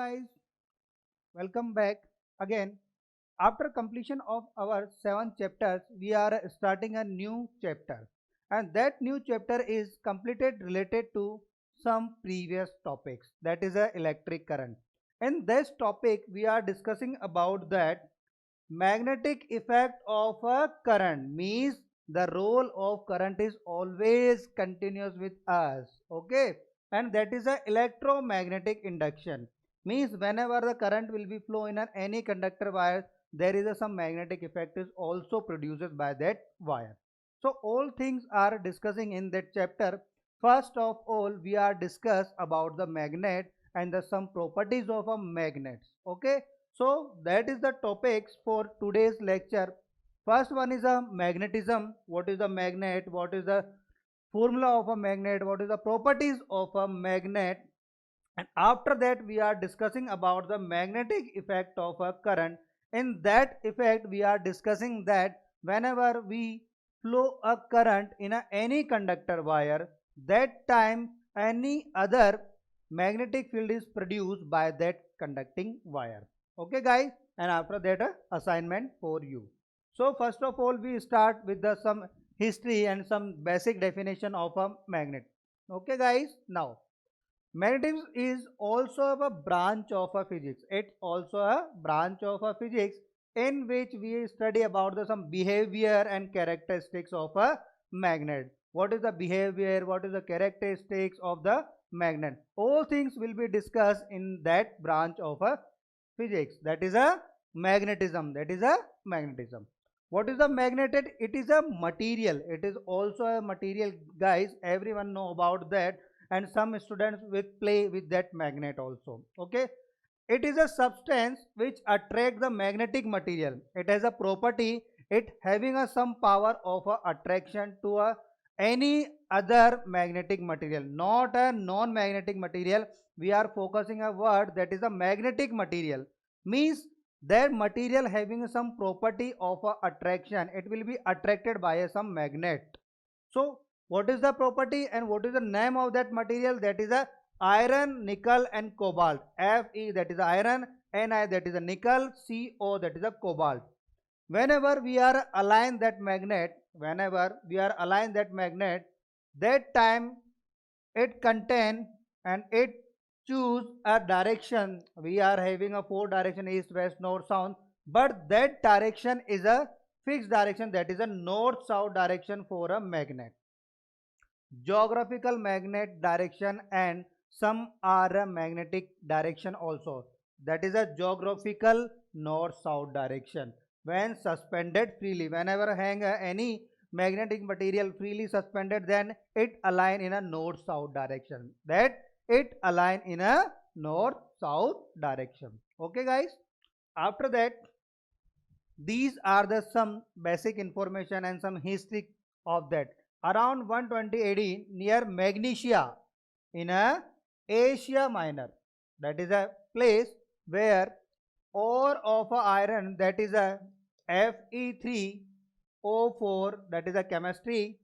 guys, welcome back again. After completion of our 7 chapters, we are starting a new chapter, and that new chapter is completed related to some previous topics, that is a electric current. In this topic, we are discussing about that magnetic effect of a current means the role of current is always continuous with us, okay, and that is a electromagnetic induction means whenever the current will be flow in any conductor wire, there is some magnetic effect is also produced by that wire. So all things are discussing in that chapter. First of all, we are discuss about the magnet and the some properties of a magnet, okay. So that is the topics for today's lecture. First one is a magnetism. What is a magnet? What is the formula of a magnet? What is the properties of a magnet? And after that we are discussing about the magnetic effect of a current. In that effect we are discussing that whenever we flow a current in any conductor wire, that time any other magnetic field is produced by that conducting wire, okay guys. And after that assignment for you. So first of all we start with the some history and some basic definition of a magnet, okay guys. Now magnetism is also a branch of a physics. It's also a branch of a physics in which we study about the some behavior and characteristics of a magnet. What is the behavior? What is the characteristics of the magnet? All things will be discussed in that branch of a physics. That is a magnetism. That is a magnetism. What is the magnet? It is a material. It is also a material, guys. Everyone know about that, and some students will play with that magnet also, okay. It is a substance which attract the magnetic material. It has a property, it having a some power of a attraction to a any other magnetic material, not a non-magnetic material. We are focusing a word that is a magnetic material means that material having some property of a attraction, it will be attracted by some magnet. So what is the property and what is the name of that material? That is a iron, nickel and cobalt. Fe, that is iron, Ni, that is a nickel, Co, that is a cobalt. Whenever we are align that magnet, that time it contain and it choose a direction. We are having a 4 direction, east, west, north, south, but that direction is a fixed direction, that is a north south direction for a magnet. Geographical magnet direction and some are a magnetic direction also, that is a geographical north south direction. When suspended freely, whenever hang any magnetic material freely suspended, then it align in a north south direction, that it align in a north south direction, okay guys. After that, these are the some basic information and some history of that. Around 120 AD, near Magnesia in a Asia Minor, that is a place where ore of a iron, that is a Fe3O4, that is a chemistry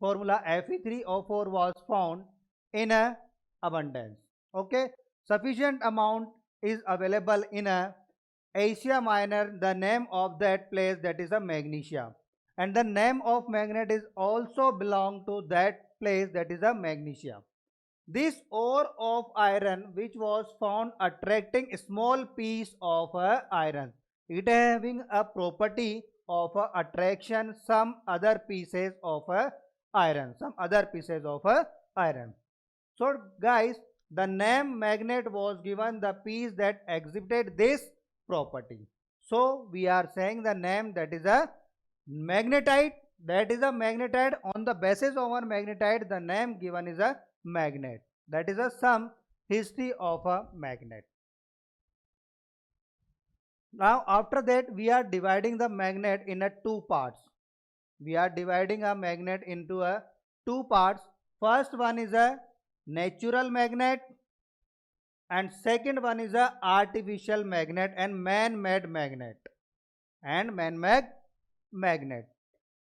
formula, Fe3O4 was found in a abundance, okay. Sufficient amount is available in a Asia Minor. The name of that place, that is a Magnesia, and the name of magnet is also belong to that place, that is a Magnesia. This ore of iron which was found attracting a small piece of iron, it having a property of attraction some other pieces of iron, So guys, the name magnet was given the piece that exhibited this property. So we are saying the name, that is a magnetite, on the basis of our magnetite the name given is a magnet. That is a some history of a magnet. Now after that we are dividing the magnet in a 2 parts. We are dividing a magnet into a 2 parts. First one is a natural magnet and second one is a artificial magnet and man-made magnet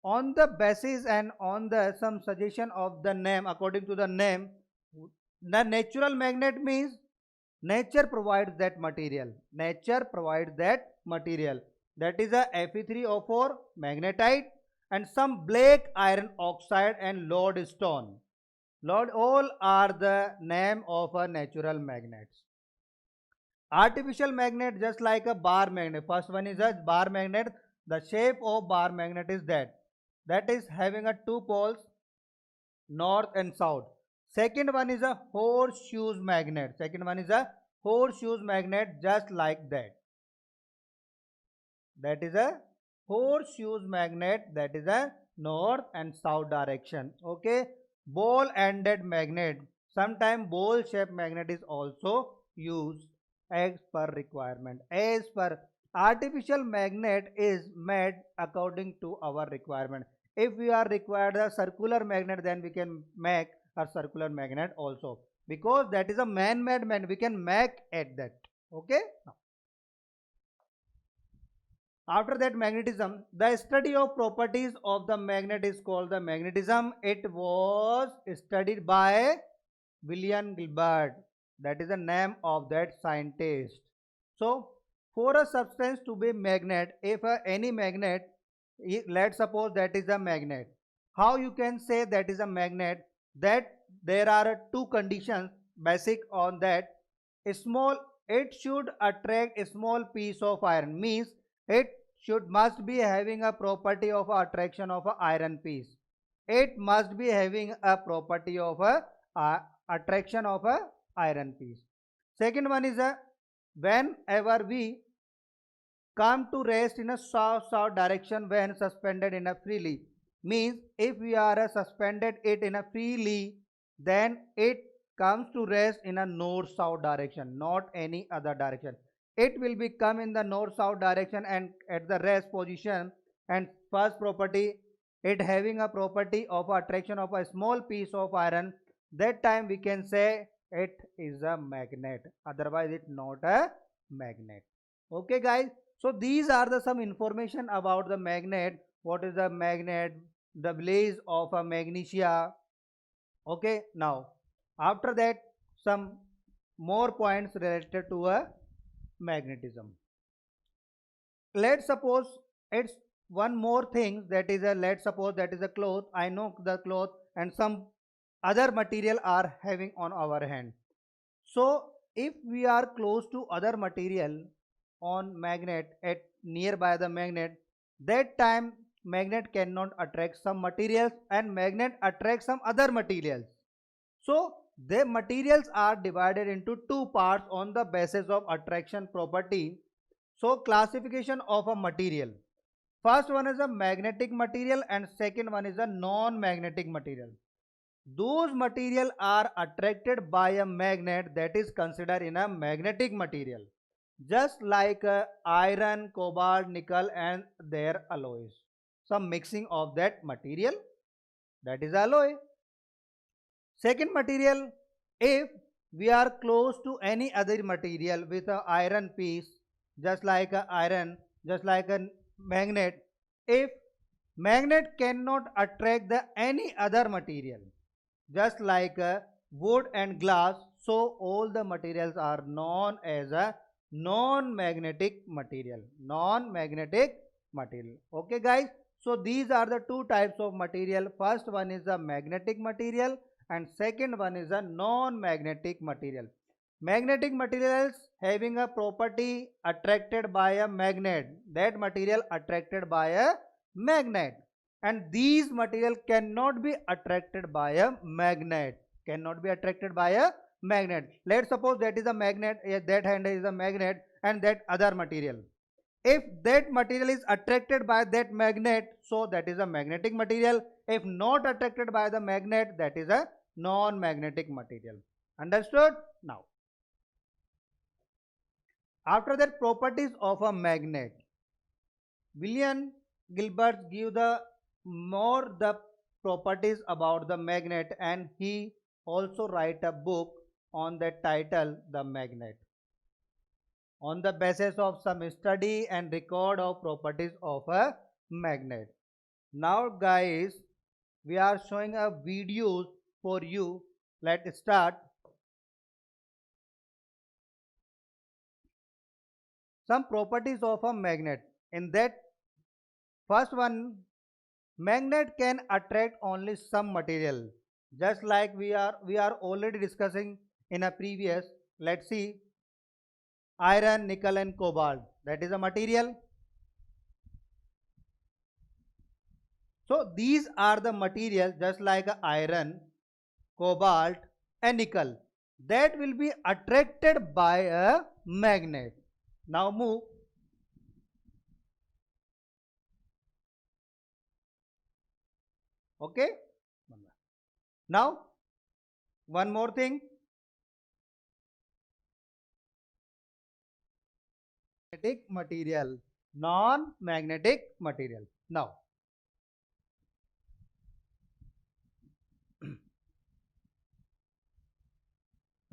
on the basis and on the some suggestion of the name. According to the name, the natural magnet means Nature provides that material. Nature provides that material. That is a Fe3O4 magnetite and some black iron oxide and lodestone. All are the name of a natural magnets. Artificial magnet, just like a bar magnet. First one is a bar magnet. The shape of bar magnet is that. That is having a two poles, north and south. Second one is a horseshoe magnet. Second one is a horseshoe magnet, just like that. That is a horseshoe magnet. That is a north and south direction. Okay. Ball ended magnet. Sometimes ball shaped magnet is also used as per requirement. As per artificial magnet is made according to our requirement. If we are required a circular magnet, then we can make a circular magnet also, because that is a man-made magnet. We can make at that. Okay. Now, after that, magnetism. The study of properties of the magnet is called the magnetism. It was studied by William Gilbert. That is the name of that scientist. So, for a substance to be magnet, if any magnet, let's suppose that is a magnet. How you can say that is a magnet? That there are two conditions basic on that. A small, it should attract a small piece of iron, means it should must be having a property of attraction of a iron piece. It must be having a property of a attraction of a iron piece. Second one is a whenever we come to rest in a south direction when suspended in a freely, means if we are suspended it in a freely, then it comes to rest in a north south direction, not any other direction. It will be come in the north south direction and at the rest position. And first property, it having a property of attraction of a small piece of iron. That time we can say it is a magnet, otherwise it not a magnet. Okay guys, so these are the some information about the magnet. What is a magnet? The blaze of a magnesia. Okay, now after that some more points related to a magnetism. Let's suppose it's one more thing, that is a, let's suppose that is a cloth. I know the cloth and some other material are having on our hand. So if we are close to other material on magnet at nearby the magnet, that time magnet cannot attract some materials and magnet attract some other materials. So the materials are divided into two parts on the basis of attraction property. So classification of a material. First one is a magnetic material and second one is a non-magnetic material. Those material are attracted by a magnet, that is considered in a magnetic material, just like iron, cobalt, nickel and their alloys. Some mixing of that material, that is alloy. Second material, if we are close to any other material with a iron piece, just like a iron, just like a magnet, if magnet cannot attract the any other material, just like wood and glass, so all the materials are known as a non-magnetic material. Non-magnetic material. Okay guys, so these are the two types of material. First one is a magnetic material and second one is a non-magnetic material. Magnetic materials having a property attracted by a magnet, that material attracted by a magnet, and these material cannot be attracted by a magnet, cannot be attracted by a magnet. Let's suppose that is a magnet, that hand is a magnet and that other material, if that material is attracted by that magnet, so that is a magnetic material. If not attracted by the magnet, that is a non-magnetic material. Understood? Now after that, properties of a magnet. William Gilbert give the more the properties about the magnet and he also write a book on that title, The Magnet, on the basis of some study and record of properties of a magnet. Now guys, we are showing a videos for you. Let's start. some properties of a magnet. In that, first one, magnet can attract only some material. Just like we are already discussing in a previous. Let's see, iron, nickel, and cobalt. That is a material. So these are the materials just like iron, cobalt, and nickel that will be attracted by a magnet. Now move. Okay. Now one more thing. Magnetic material, non-magnetic material. Now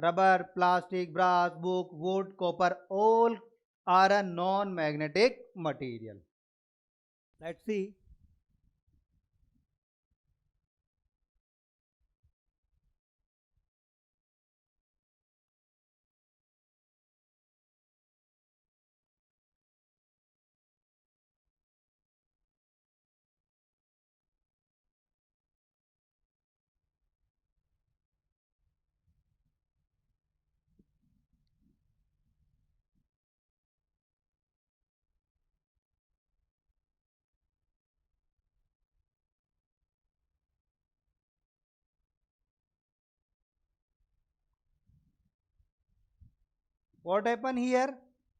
rubber, plastic, brass, book, wood, copper, all are a non-magnetic material. Let's see. What happen here?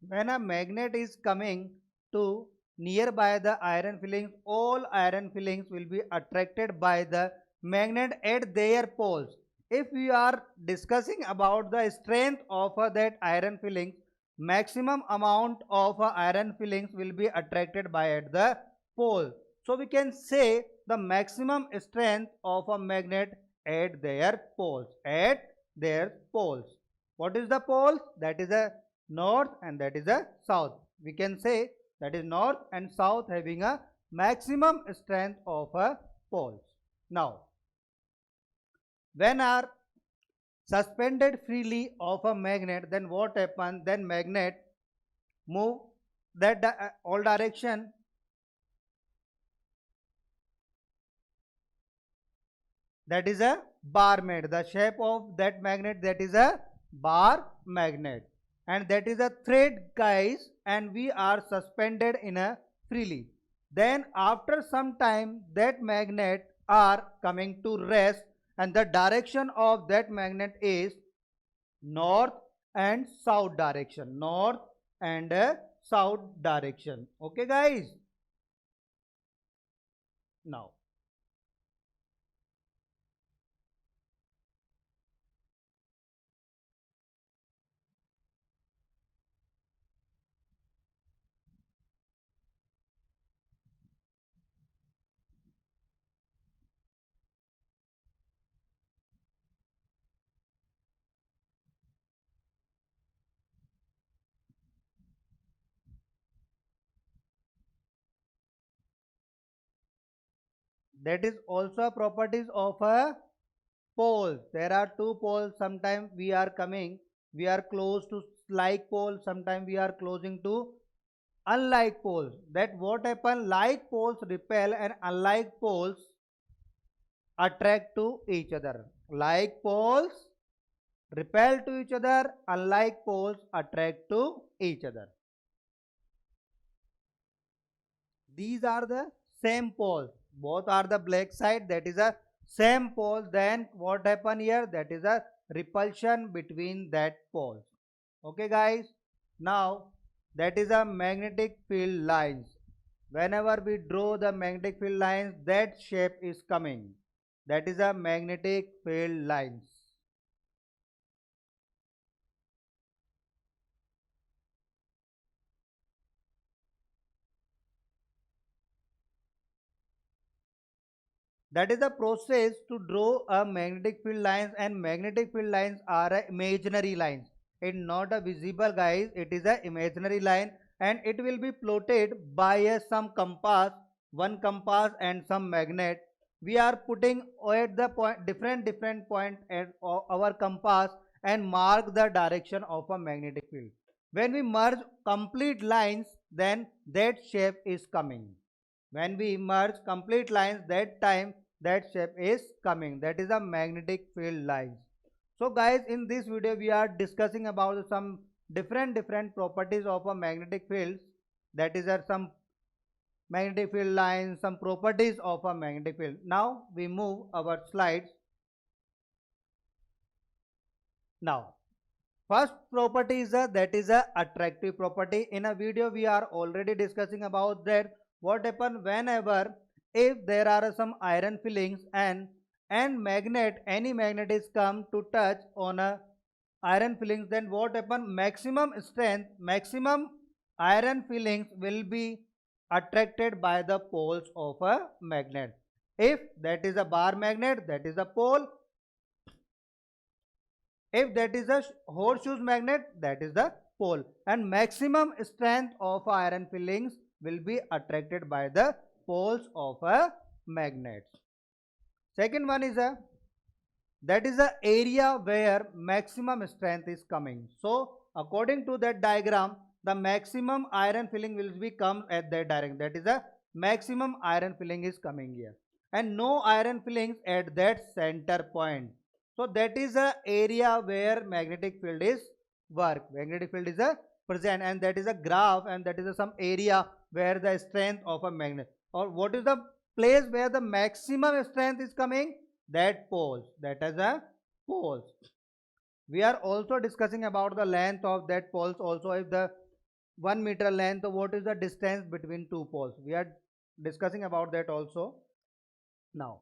When a magnet is coming to nearby the iron fillings, all iron fillings will be attracted by the magnet at their poles. If we are discussing about the strength of that iron fillings, maximum amount of iron fillings will be attracted by at the pole. So we can say the maximum strength of a magnet at their poles. At their poles. What is the poles? That is a north and that is a south. We can say that is north and south having a maximum strength of a poles. Now, when are suspended freely of a magnet, then what happens? Then magnet move that all direction. That is a bar magnet. The shape of that magnet, that is a bar magnet, and that is a thread, guys, and we are suspended in a freely. Then after some time that magnet are coming to rest, and the direction of that magnet is north and south direction. North and south direction. Okay, guys. Now that is also properties of a poles. There are two poles. Sometimes we are close to like pole. Sometimes we are closing to unlike poles. That what happen? Like poles repel and unlike poles attract to each other. Like poles repel to each other. Unlike poles attract to each other. These are the same poles. Both are the black side. That is a same pole. Then what happen here? That is a repulsion between that poles. Okay, guys. Now that is a magnetic field lines. Whenever we draw the magnetic field lines, that shape is coming. That is a magnetic field lines. That is the process to draw a magnetic field lines, and magnetic field lines are a imaginary lines. It's not a visible, guys. It is a imaginary line, and it will be plotted by some compass, one compass and some magnet. We are putting at the point different point at our compass and mark the direction of a magnetic field. When we merge complete lines, then that shape is coming. When we merge complete lines, that time that shape is coming. That is a magnetic field lines. So guys, in this video we are discussing about some different properties of a magnetic field. That is some magnetic field lines, some properties of a magnetic field. Now we move our slides. Now first property is that is a attractive property. In a video we are already discussing about that what happen whenever if there are some iron fillings and magnet, any magnet is come to touch on a iron fillings, then what happen, maximum strength, maximum iron fillings will be attracted by the poles of a magnet. If that is a bar magnet, that is a pole. If that is a horseshoe magnet, that is the pole, and maximum strength of iron fillings will be attracted by the poles of a magnet. Second one is a, that is the area where maximum strength is coming. So according to that diagram, the maximum iron filling will be come at that direction. That is a maximum iron filling is coming here, and no iron fillings at that center point. So that is a area where magnetic field is work. Magnetic field is a present, and that is a graph, and that is a some area where the strength of a magnet, or what is the place where the maximum strength is coming, that poles, that is a poles. We are also discussing about the length of that poles also. If the 1 meter length, what is the distance between two poles, we are discussing about that also. Now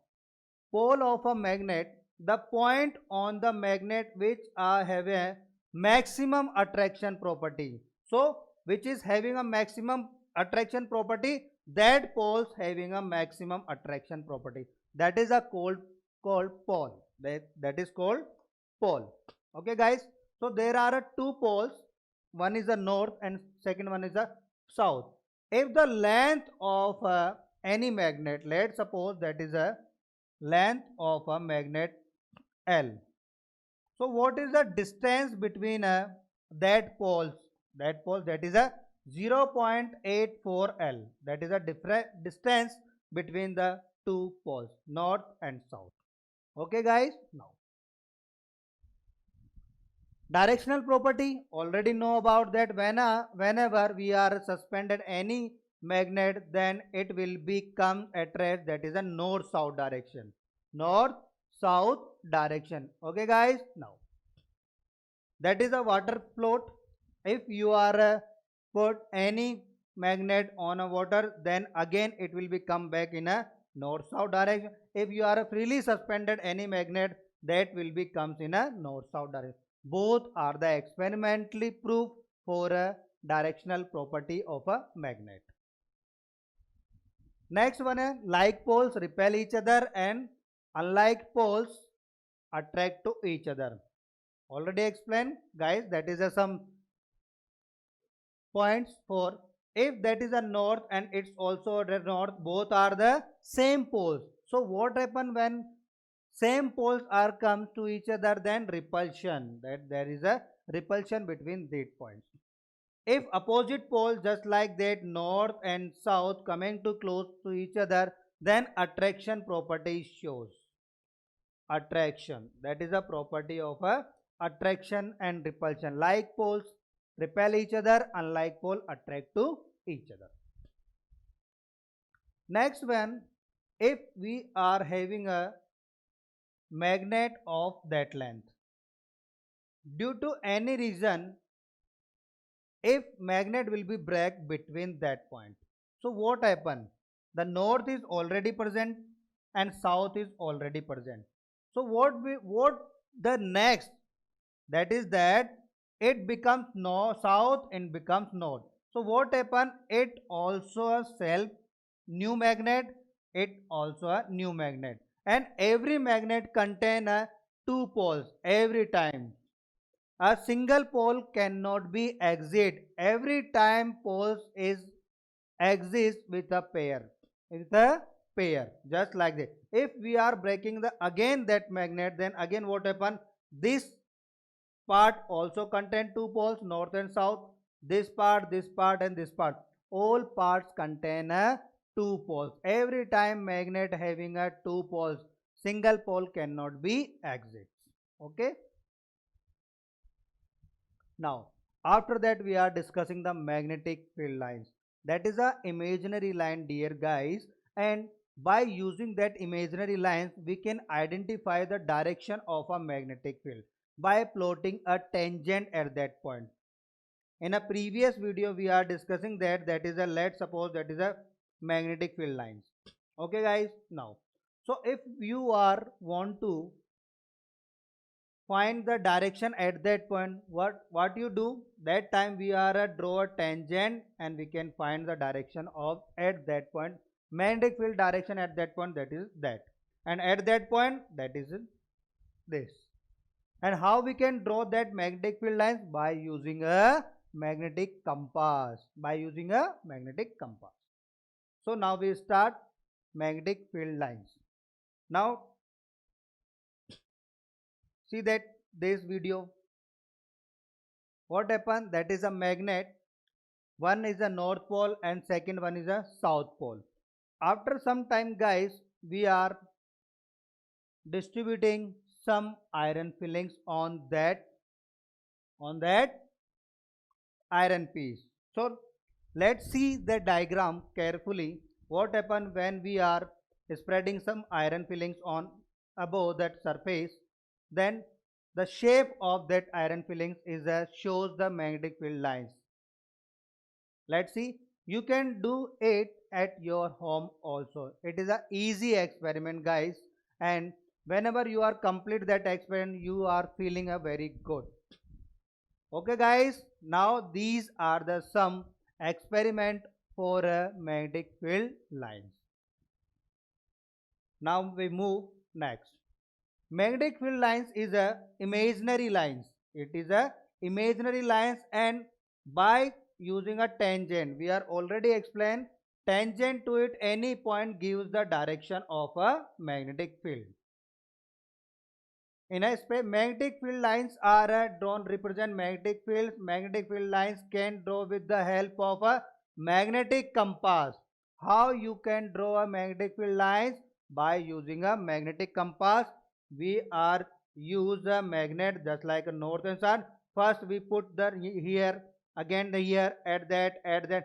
pole of a magnet, the point on the magnet which are have a maximum attraction property. So which is having a maximum attraction property, that poles having a maximum attraction property, that is a called pole. That is called pole. Okay guys, so there are two poles, one is the north and second one is the south. If the length of any magnet, let's suppose that is a length of a magnet L. So what is the distance between that poles? That pole, that is a 0.84 L. That is a different distance between the two poles, north and south. Okay guys, now directional property, already know about that. Whenever we are suspended any magnet, then it will become attract, that is a north south direction, north south direction. Okay guys, now that is a water float. If you are put any magnet on a water, then again it will be come back in a north south direction. If you are freely suspended any magnet, that will be comes in a north south direction. Both are the experimentally proof for a directional property of a magnet. Next one is like poles repel each other and unlike poles attract to each other. Already explained guys, that is some points for if that is a north and it's also the north, both are the same poles. So what happen when same poles are come to each other, then repulsion, that there is a repulsion between these points. If opposite poles just like that, north and south coming to close to each other, then attraction property shows. Attraction, that is a property of a attraction and repulsion. Like poles repel each other, unlike pole attract to each other. Next one, if we are having a magnet of that length, due to any reason, if magnet will be break between that point, so what happen, the north is already present and south is already present. So what the next, that is that it becomes north south and becomes north. So what happen, it also a self new magnet, it also a new magnet, and every magnet contain a two poles every time. A single pole cannot be exit every time poles is exist with a pair. With a pair, just like this. If we are breaking the again that magnet, then again what happen? This part also contain two poles, north and south. this part and this part. All parts contain two poles. Every time magnet having a two poles, single pole cannot be exits. Okay. Now, after that we are discussing the magnetic field lines. That is a imaginary line, dear guys, and by using that imaginary lines we can identify the direction of a magnetic field by plotting a tangent at that point. In a previous video we are discussing that is a, let's suppose that is a magnetic field lines. Okay guys, now so if you are want to find the direction at that point, what you do that time, we are draw a tangent and we can find the direction of at that point magnetic field direction at that point, that is that, and at that point that is this. And how we can draw that magnetic field lines? By using a magnetic compass, by using a magnetic compass. So now we start magnetic field lines. Now see that this video, what happened, that is a magnet, one is a north pole and second one is a south pole. After some time guys, we are distributing some iron fillings on that iron piece. So let's see the diagram carefully. What happened when we are spreading some iron fillings on above that surface, then the shape of that iron fillings is shows the magnetic field lines. Let's see, you can do it at your home also. It is a easy experiment guys, and whenever you are complete that experiment you are feeling a very good. Okay guys, now these are the some experiment for magnetic field lines. Now we move next. Magnetic field lines is a imaginary lines. It is a imaginary lines, and by using a tangent, we are already explained tangent to it any point gives the direction of a magnetic field. In a space, magnetic field lines are drawn represent magnetic fields. Magnetic field lines can draw with the help of a magnetic compass. How you can draw a magnetic field lines? By using a magnetic compass. We are use a magnet just like a north and south. First we put the here, again the here, at that.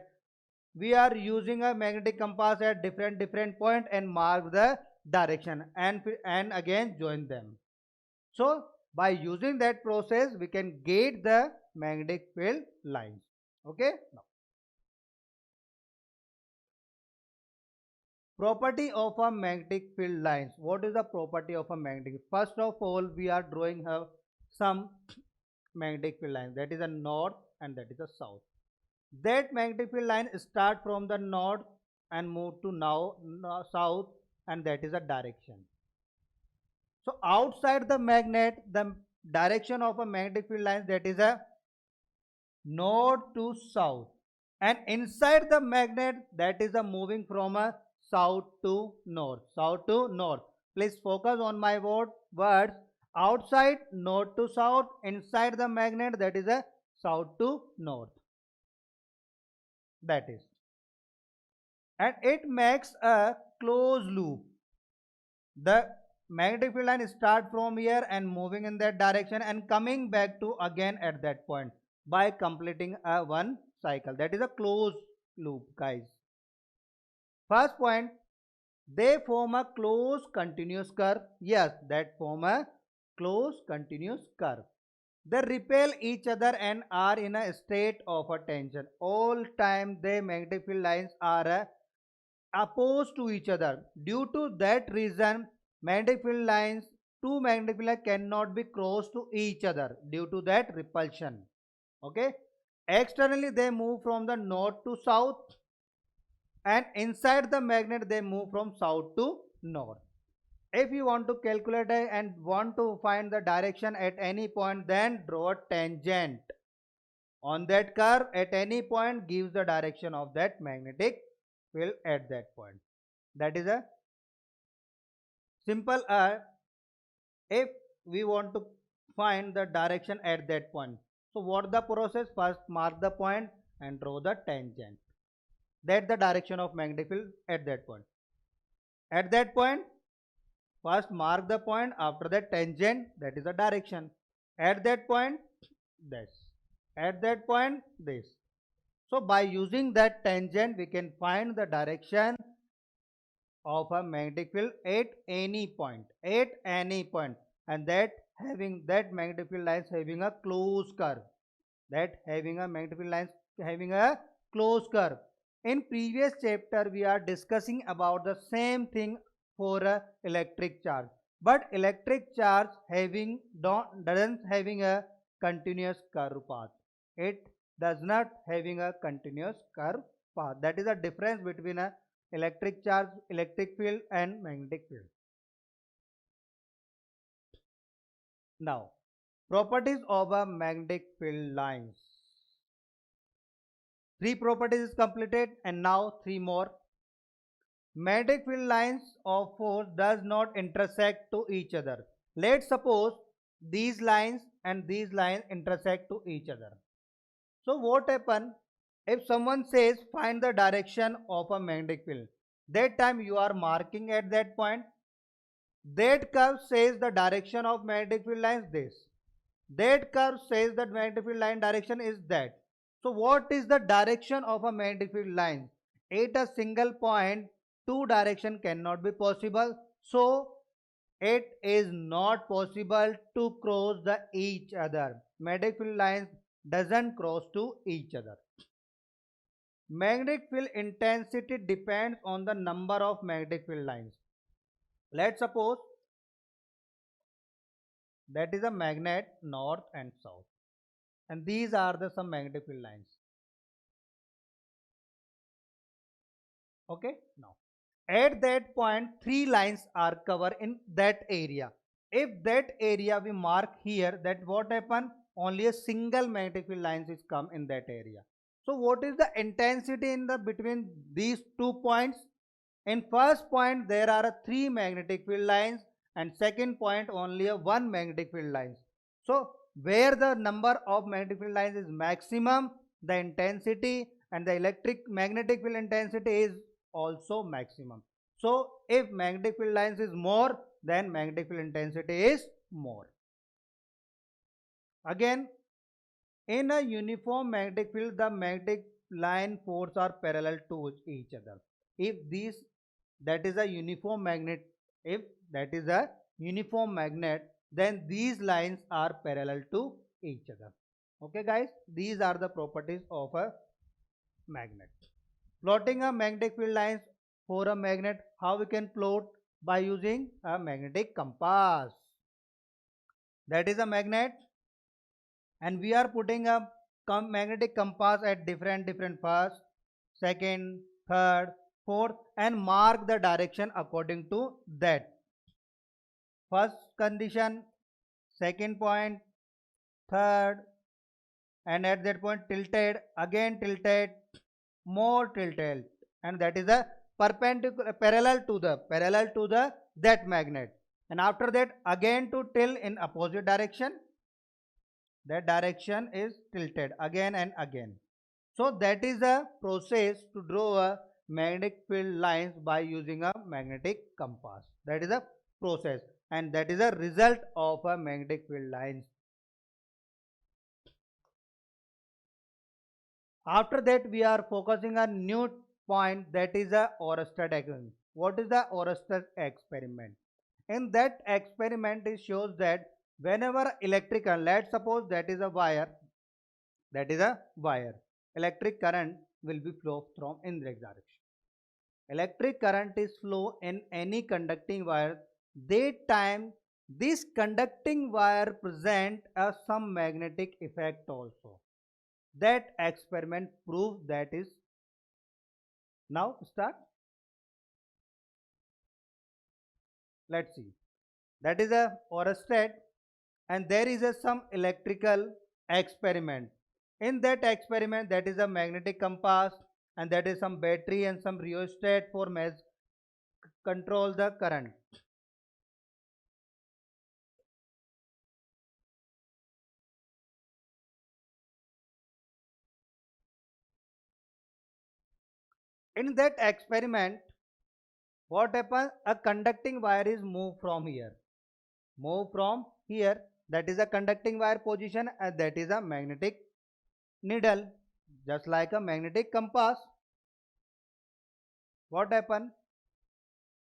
We are using a magnetic compass at different point and mark the direction and again join them. So by using that process we can get the magnetic field lines. Okay. Now, property of a magnetic field lines. What is the property of a magnetic? First of all, we are drawing some magnetic field lines, that is a north and that is a south. That magnetic field line start from the north and move to now south, and that is a direction. So outside the magnet, the direction of a magnetic field line, that is a north to south, and inside the magnet, that is a moving from a south to north, south to north. Please focus on my words. Outside north to south, inside the magnet, that is a south to north. That is, and it makes a closed loop. The magnetic field line start from here and moving in that direction and coming back to again at that point by completing a one cycle. That is a closed loop guys. First point, they form a closed continuous curve. Yes, that form a closed continuous curve. They repel each other and are in a state of a tension. All time the magnetic field lines are opposed to each other. Due to that reason, magnetic field lines, two magnetic field lines cannot be crossed to each other due to that repulsion. Okay. Externally they move from the north to south, and inside the magnet they move from south to north. If you want to calculate it and want to find the direction at any point, then draw a tangent on that curve at any point gives the direction of that magnetic field at that point. That is a simple if we want to find the direction at that point. So what the process? First mark the point and draw the tangent. That's the direction of magnetic field at that point. At that point, first mark the point, after that tangent, that is the direction. At that point, this. At that point, this. So by using that tangent, we can find the direction of a magnetic field at any point. At any point. And that magnetic field lines having a closed curve. That having a magnetic field lines having a closed curve. In previous chapter, we are discussing about the same thing for a electric charge. But electric charge doesn't having a continuous curve path. It does not having a continuous curve path. That is the difference between a electric charge, electric field and magnetic field. Now, properties of a magnetic field lines. Three properties is completed and now three more. Magnetic field lines of force does not intersect to each other. Let's suppose these lines and these lines intersect to each other. So what happen if someone says find the direction of a magnetic field? That time you are marking at that point. That curve says the direction of magnetic field lines this. That curve says that magnetic field line direction is that. So what is the direction of a magnetic field line? At a single point, two direction cannot be possible. So it is not possible to cross the each other. Magnetic field lines doesn't cross to each other. Magnetic field intensity depends on the number of magnetic field lines. Let's suppose that is a magnet north and south, and these are the some magnetic field lines. Okay, now at that point three lines are covered in that area. If that area we mark here, that what happen, only a single magnetic field lines is come in that area. So what is the intensity in the between these 2 points? In first point there are three magnetic field lines, and second point only a one magnetic field lines. So where the number of magnetic field lines is maximum, the intensity and the electric magnetic field intensity is also maximum. So if magnetic field lines is more, then magnetic field intensity is more. Again, in a uniform magnetic field, the magnetic line force are parallel to each other. If these, that is a uniform magnet, if that is a uniform magnet, then these lines are parallel to each other. Okay guys, these are the properties of a magnet. Plotting a magnetic field lines for a magnet, how we can plot? By using a magnetic compass. That is a magnet, and we are putting a magnetic compass at different first, second, third, fourth, and mark the direction according to that. First condition, second point, third, and at that point tilted, again tilted, more tilted, and that is a perpendicular parallel to the that magnet. And after that again to tilt in opposite direction, that direction is tilted again and again. So that is a process to draw a magnetic field lines by using a magnetic compass. That is a process, and that is a result of a magnetic field lines. After that we are focusing on new point, that is a Oersted experiment. What is the Oersted experiment? In that experiment it shows that whenever electrical, let's suppose that is a wire, electric current will be flow from in this direction. Electric current is flow in any conducting wire. That time this conducting wire present some magnetic effect also. That experiment proves that is. Now start. Let's see. That is a Oersted, and there is a some electrical experiment. In that experiment, that is a magnetic compass, and that is some battery and some rheostat for control the current. In that experiment, what happens? A conducting wire is moved from here. Move from here. That is a conducting wire position and that is a magnetic needle. Just like a magnetic compass. What happened?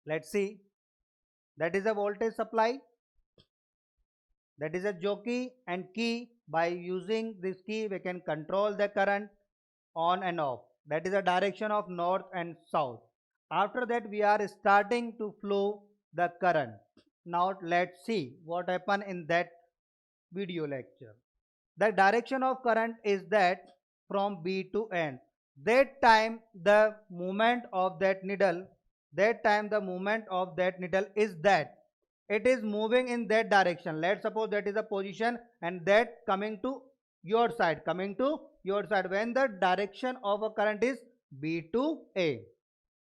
Let's see. That is a voltage supply. That is a jockey and key. By using this key, we can control the current on and off. That is the direction of north and south. After that, we are starting to flow the current. Now let's see what happened in that video lecture. The direction of current is that from B to N. That time the movement of that needle, is that it is moving in that direction. Let's suppose that is a position and that coming to your side, when the direction of a current is B to A.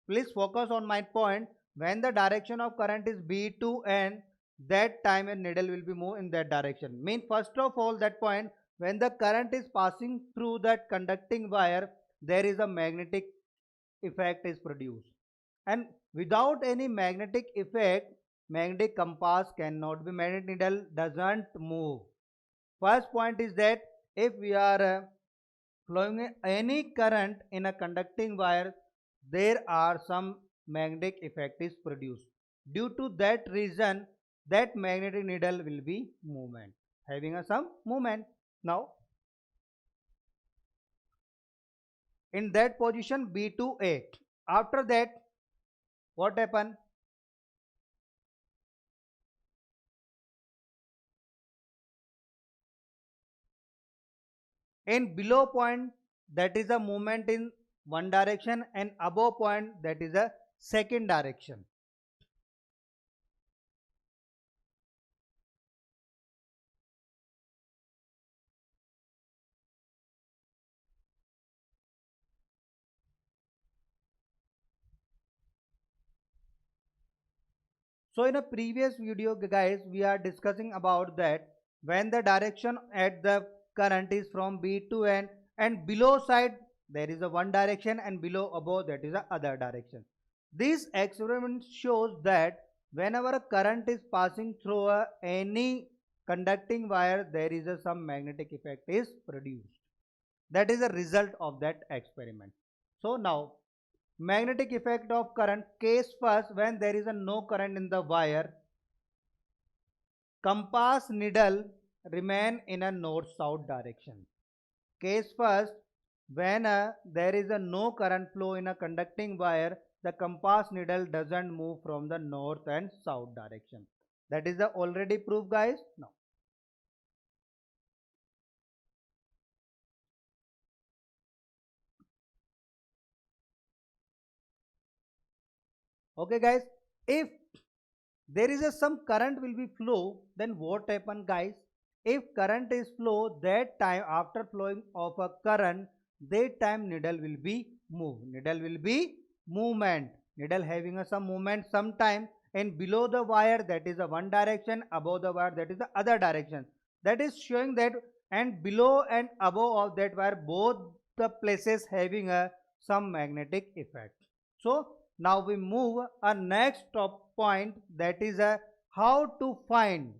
Please focus on my point. When the direction of current is B to N, that time a needle will be moved in that direction. Mean first of all that point, when the current is passing through that conducting wire, there is a magnetic effect is produced. And without any magnetic effect, magnetic compass cannot be, magnetic needle doesn't move. First point is that if we are flowing any current in a conducting wire, there are some magnetic effect is produced. Due to that reason, that magnetic needle will be movement, having a some movement. Now in that position B to A. After that, what happen? In below point, that is a movement in one direction, and above point, that is a second direction. So in a previous video guys, we are discussing about that when the direction at the current is from B to N, and below side there is a one direction and below above that is a other direction. This experiment shows that whenever a current is passing through any conducting wire, there is some magnetic effect is produced. That is the result of that experiment. So now magnetic effect of current. Case first, when there is a no current in the wire, compass needle remain in a north south direction. Case first, when there is a no current flow in a conducting wire, the compass needle doesn't move from the north and south direction. That is the already proof guys. Now okay guys, if there is some current will be flow, then what happen guys? If current is flow, that time after flowing of a current, that time needle will be move, needle will be movement, needle having some movement sometime. And below the wire, that is a one direction, above the wire, that is the other direction. That is showing that, and below and above of that wire, both the places having a some magnetic effect. So now we move a next top point, that is a how to find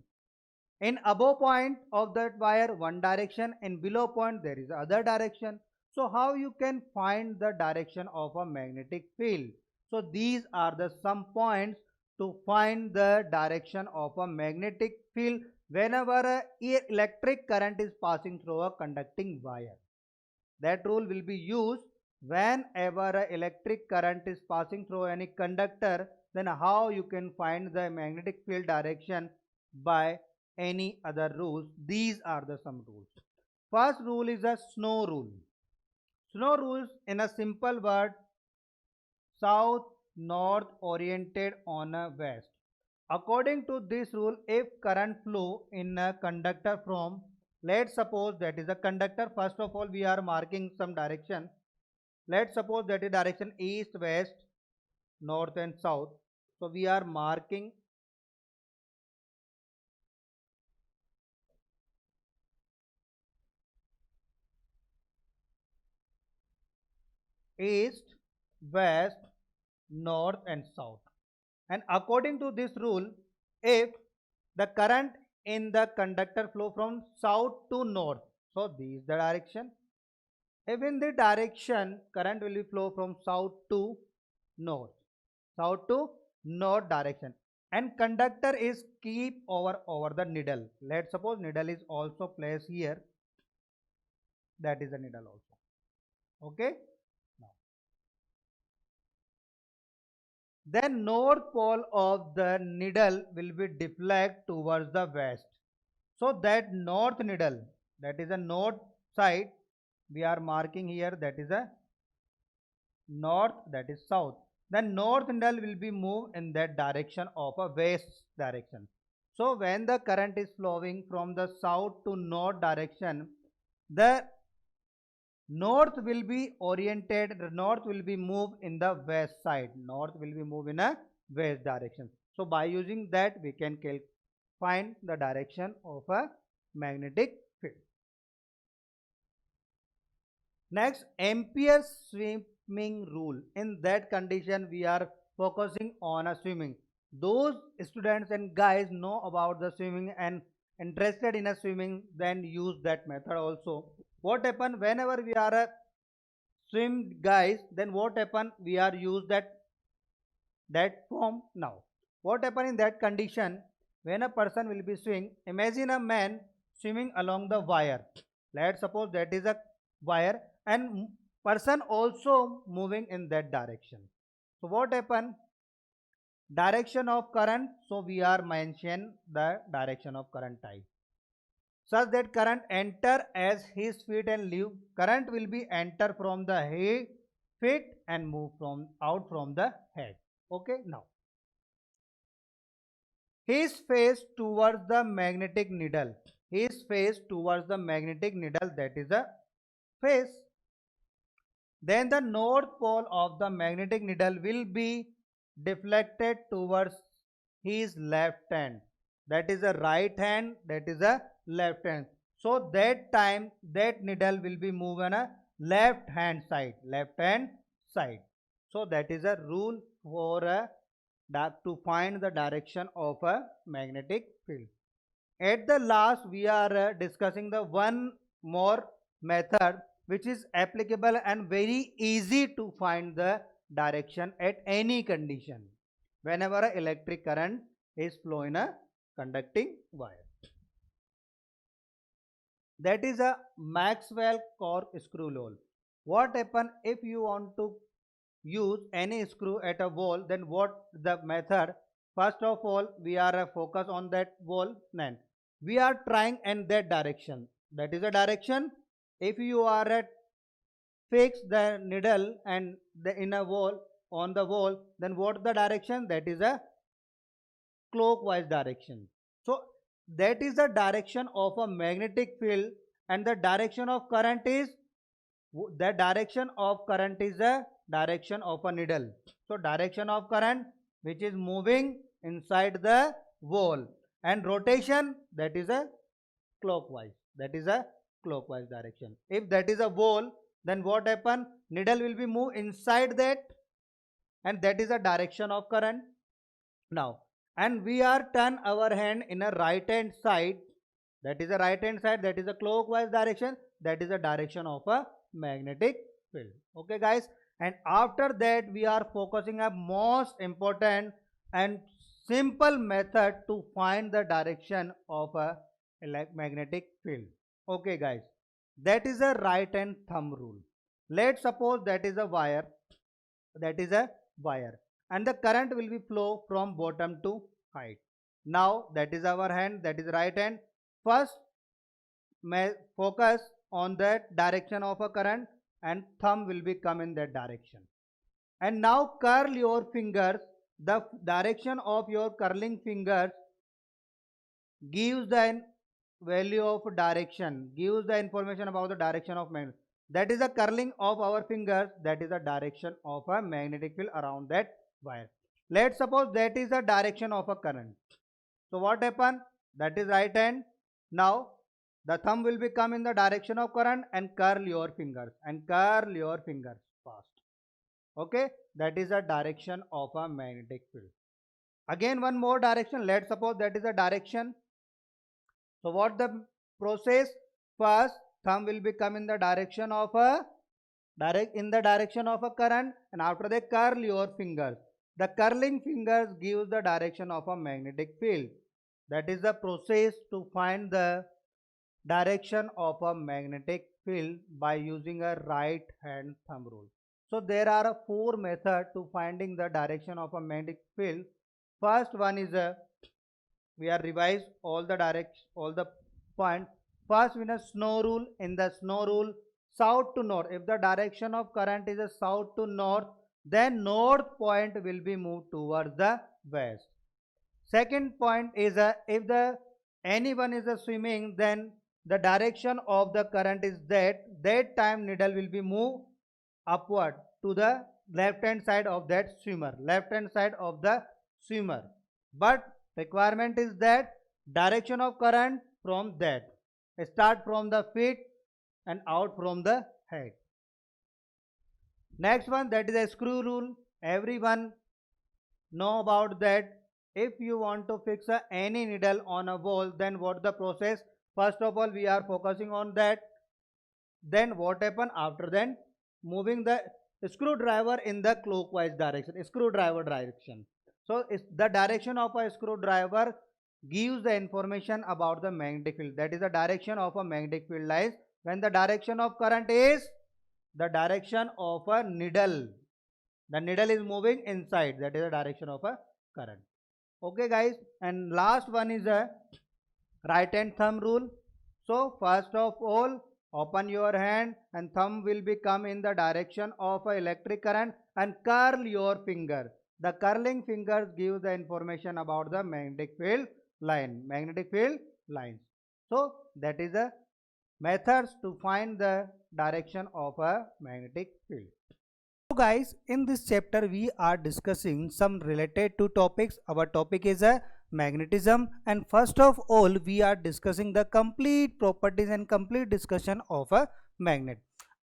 in above point of that wire one direction and below point there is other direction. So how you can find the direction of a magnetic field? So these are the some points to find the direction of a magnetic field whenever a electric current is passing through a conducting wire. That rule will be used whenever a electric current is passing through any conductor. Then how you can find the magnetic field direction by any other rules? These are the some rules. First rule is a snow rule. Snow rules in a simple word, south north oriented on a west. According to this rule, if current flow in a conductor from, let's suppose that is a conductor, first of all we are marking some direction. Let's suppose that is direction east, west, north and south. So we are marking east, west, north and south. And according to this rule, if the current in the conductor flow from south to north, so this is the direction. If in the direction current will be flow from north, south to north direction, and conductor is keep over the needle. Let's suppose needle is also placed here. That is the needle also. Okay. Now, then north pole of the needle will be deflect towards the west. So that north needle, that is a north side, we are marking here, that is a north, that is south. Then north needle will be moved in that direction of a west direction. So when the current is flowing from the south to north direction, the north will be oriented, the north will be moved in the west side. North will be moved in a west direction. So by using that, we can find the direction of a magnetic field. Next, Ampere's swimming rule. In that condition, we are focusing on a swimming. Those students and guys know about the swimming and interested in a swimming, then use that method also. What happen whenever we are a swim guys, then what happen, we are use that form. Now what happen in that condition, when a person will be swimming, imagine a man swimming along the wire. Let's suppose that is a wire and person also moving in that direction. So what happen, direction of current, so we are mention the direction of current type such that current enter as his feet and leave. Current will be enter from the feet and move from out from the head. Okay. Now his face towards the magnetic needle, his face towards the magnetic needle, that is a face. Then the north pole of the magnetic needle will be deflected towards his left hand, that is a right hand, that is a left hand. So that time that needle will be moved on a left hand side, left hand side. So that is a rule for to find the direction of a magnetic field. At the last, we are discussing the one more method which is applicable and very easy to find the direction at any condition whenever a electric current is flow in a conducting wire. That is a Maxwell corkscrew law. What happen if you want to use any screw at a wall, then what the method? First of all, we are focus on that wall, then we are trying in that direction, that is a direction. If you are at fix the needle and the inner wall on the wall, then what the direction, that is a clockwise direction. So that is the direction of a magnetic field, and the direction of current is the direction of current is the direction of a needle. So direction of current which is moving inside the wall, and rotation, that is a clockwise, that is a clockwise direction. If that is a wall, then what happen, needle will be moved inside that, and that is a direction of current. Now and we are turn our hand in a right hand side, that is a right hand side, that is a clockwise direction, that is a direction of a magnetic field. Okay guys, and after that we are focusing a most important and simple method to find the direction of a magnetic field. Okay guys, that is a right hand thumb rule. Let's suppose that is a wire, that is a wire, and the current will be flow from bottom to height. Now that is our hand, that is right hand. First focus on that direction of a current, and thumb will be come in that direction. And now curl your fingers. The direction of your curling fingers gives the value of direction, gives the information about the direction of magnet. That is the curling of our fingers, that is the direction of a magnetic field around that wire. Let's suppose that is the direction of a current. So what happen? That is right hand. Now the thumb will become in the direction of current, and curl your fingers, and curl your fingers fast. Okay, that is the direction of a magnetic field. Again one more direction, let's suppose that is a direction. So what the process? First thumb will become in the direction of a direction of a current, and after that curl your fingers. The curling fingers gives the direction of a magnetic field. That is the process to find the direction of a magnetic field by using a right hand thumb rule. So there are four methods to finding the direction of a magnetic field. First one is we are revise all the point. First in a snow rule, in the snow rule, south to north. If the direction of current is a south to north, then north point will be moved towards the west. Second point is if the anyone is swimming, then the direction of the current is that time needle will be moved upward to the left hand side of that swimmer, left hand side of the swimmer. But requirement is that direction of current from that start from the feet and out from the head. Next one, that is a screw rule. Everyone know about that. If you want to fix any needle on a wall, then what the process? First of all we are focusing on that. Then what happen after then? Moving the screwdriver in the clockwise direction, screwdriver direction. So the direction of a screwdriver gives the information about the magnetic field. That is the direction of a magnetic field lies when the direction of current is the direction of a needle. The needle is moving inside, that is the direction of a current. Okay guys, and last one is a right hand thumb rule. So first of all open your hand and thumb will become in the direction of a electric current and curl your finger. The curling fingers give the information about the magnetic field lines. So that is the methods to find the direction of a magnetic field. So guys, in this chapter we are discussing some related to topics. Our topic is a magnetism, and first of all we are discussing the complete properties and complete discussion of a magnet.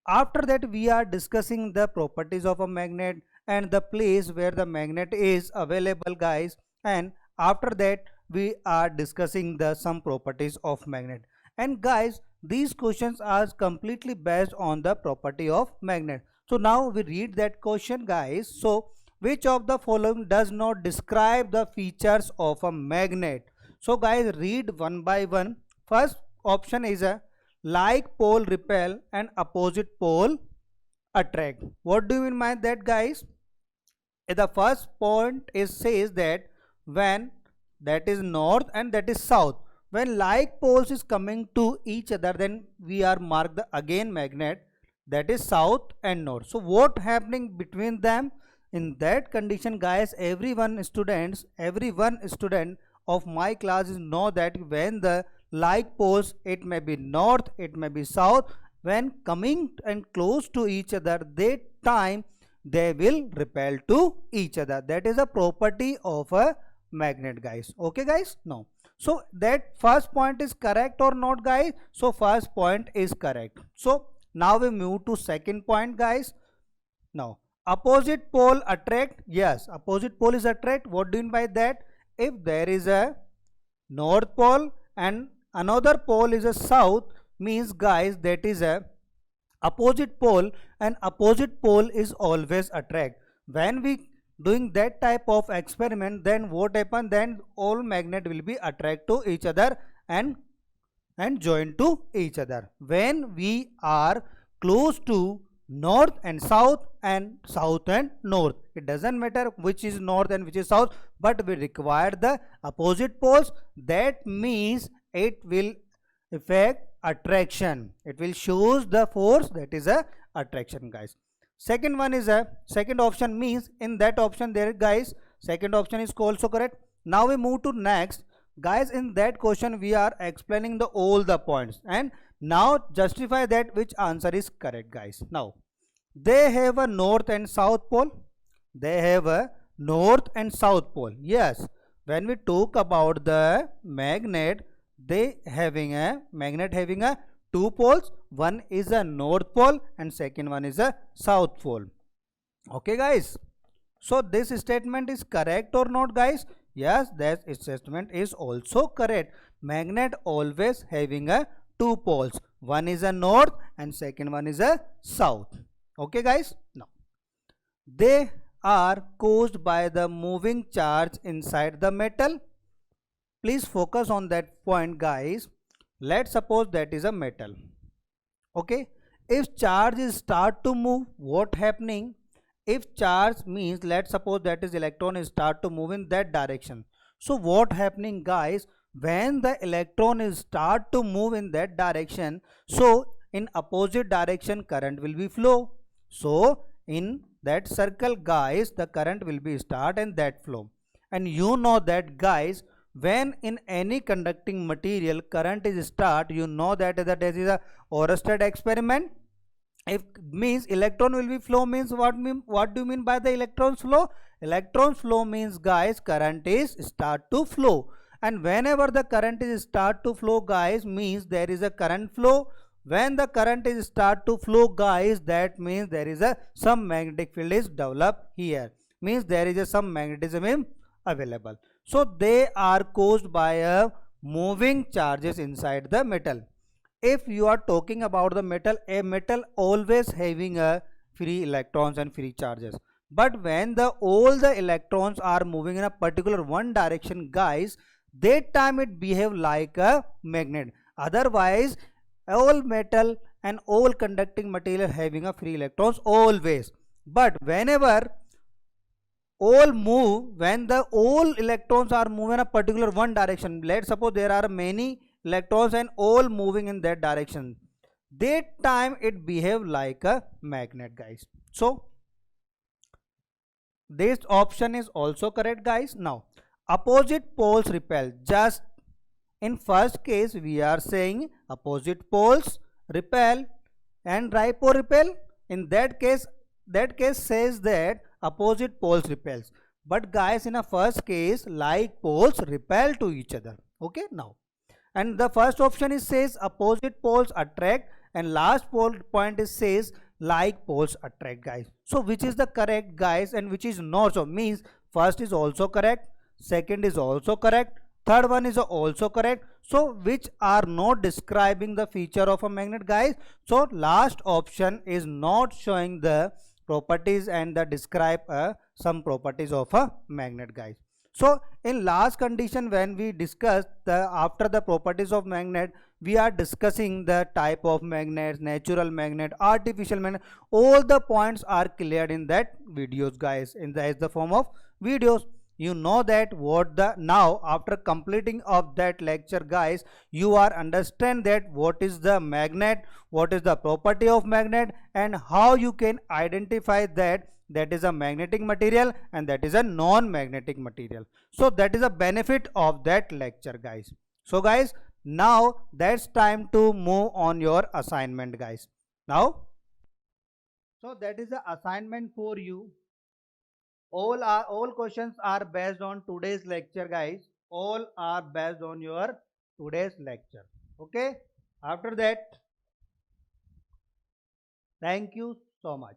After that we are discussing the properties of a magnet and the place where the magnet is available guys, and after that we are discussing the some properties of magnet. And guys, these questions are completely based on the property of magnet. So now we read that question guys. So which of the following does not describe the features of a magnet? So guys, read one by one. First option is a like pole repel and opposite pole attract. What do you mean by that guys? The first point is says that when that is north and that is south, when like poles is coming to each other, then we are mark the again magnet, that is south and north. So what happening between them? In that condition guys, everyone student of my class is know that when the like poles, it may be north, it may be south, when coming and close to each other, that time they will repel to each other. That is a property of a magnet guys. Okay guys, now so that first point is correct or not guys? So first point is correct. So now we move to second point guys. Now opposite pole attract. Yes, opposite pole is attract. What do you mean by that? If there is a north pole and another pole is a south, means guys that is a opposite pole, and opposite pole is always attract. When we doing that type of experiment, then what happen? Then all magnet will be attract to each other and join to each other. When we are close to north and south and north, it doesn't matter which is north and which is south, but we require the opposite poles. That means it will affect attraction, it will shows the force, that is a attraction guys. Second one is a second option, means in that option there guys, second option is also correct. Now we move to next guys. In that question we are explaining the all the points, and now justify that which answer is correct guys. Now they have a north and south pole, they have a north and south pole. Yes, when we talk about the magnet, they having a magnet having a two poles, one is a north pole and second one is a south pole. Okay guys, so this statement is correct or not guys? Yes, that statement is also correct. Magnet always having a two poles. One is a north and second one is a south. Okay guys, now they are caused by the moving charge inside the metal. Please focus on that point guys. Let's suppose that is a metal. Okay, if charge is start to move, what happening? If charge means, let's suppose that is electron is start to move in that direction. So what happening guys, when the electron is start to move in that direction, so in opposite direction current will be flow. So in that circle guys, the current will be start and that flow. And you know that guys, when in any conducting material current is start, you know that is a Oersted experiment. If means electron will be flow means what do you mean by the electrons flow? Electrons flow means guys current is start to flow, and whenever the current is start to flow guys means there is a current flow. When the current is start to flow guys, that means there is a some magnetic field is developed here, means there is a some magnetism available. So they are caused by a moving charges inside the metal. If you are talking about the metal, a metal always having a free electrons and free charges. But when the all the electrons are moving in a particular one direction guys, that time it behave like a magnet. Otherwise all metal and all conducting material having a free electrons always. But whenever all move, when the all electrons are moving in a particular one direction, let's suppose there are many electrons and all moving in that direction, that time it behave like a magnet guys. So this option is also correct guys. Now opposite poles repel, just in first case we are saying opposite poles repel and dipo repel. In that case says that opposite poles repels, but guys in a first case like poles repel to each other. Okay, now and the first option is says opposite poles attract, and last point is says like poles attract guys. So which is the correct guys and which is not? So means first is also correct, second is also correct, third one is also correct. So which are not describing the feature of a magnet guys? So last option is not showing the properties and the describe some properties of a magnet guys. So in last condition when we discussed the after the properties of magnet, we are discussing the type of magnets, natural magnet, artificial magnet. All the points are cleared in that videos guys, in the form of videos. You know that what the now after completing of that lecture guys, you are understand that what is the magnet, what is the property of magnet, and how you can identify that is a magnetic material and that is a non-magnetic material. So that is a benefit of that lecture guys. So guys, now that's time to move on your assignment guys. Now, so that is the assignment for you. All questions are based on today's lecture guys. All are based on your today's lecture. Okay, after that, thank you so much.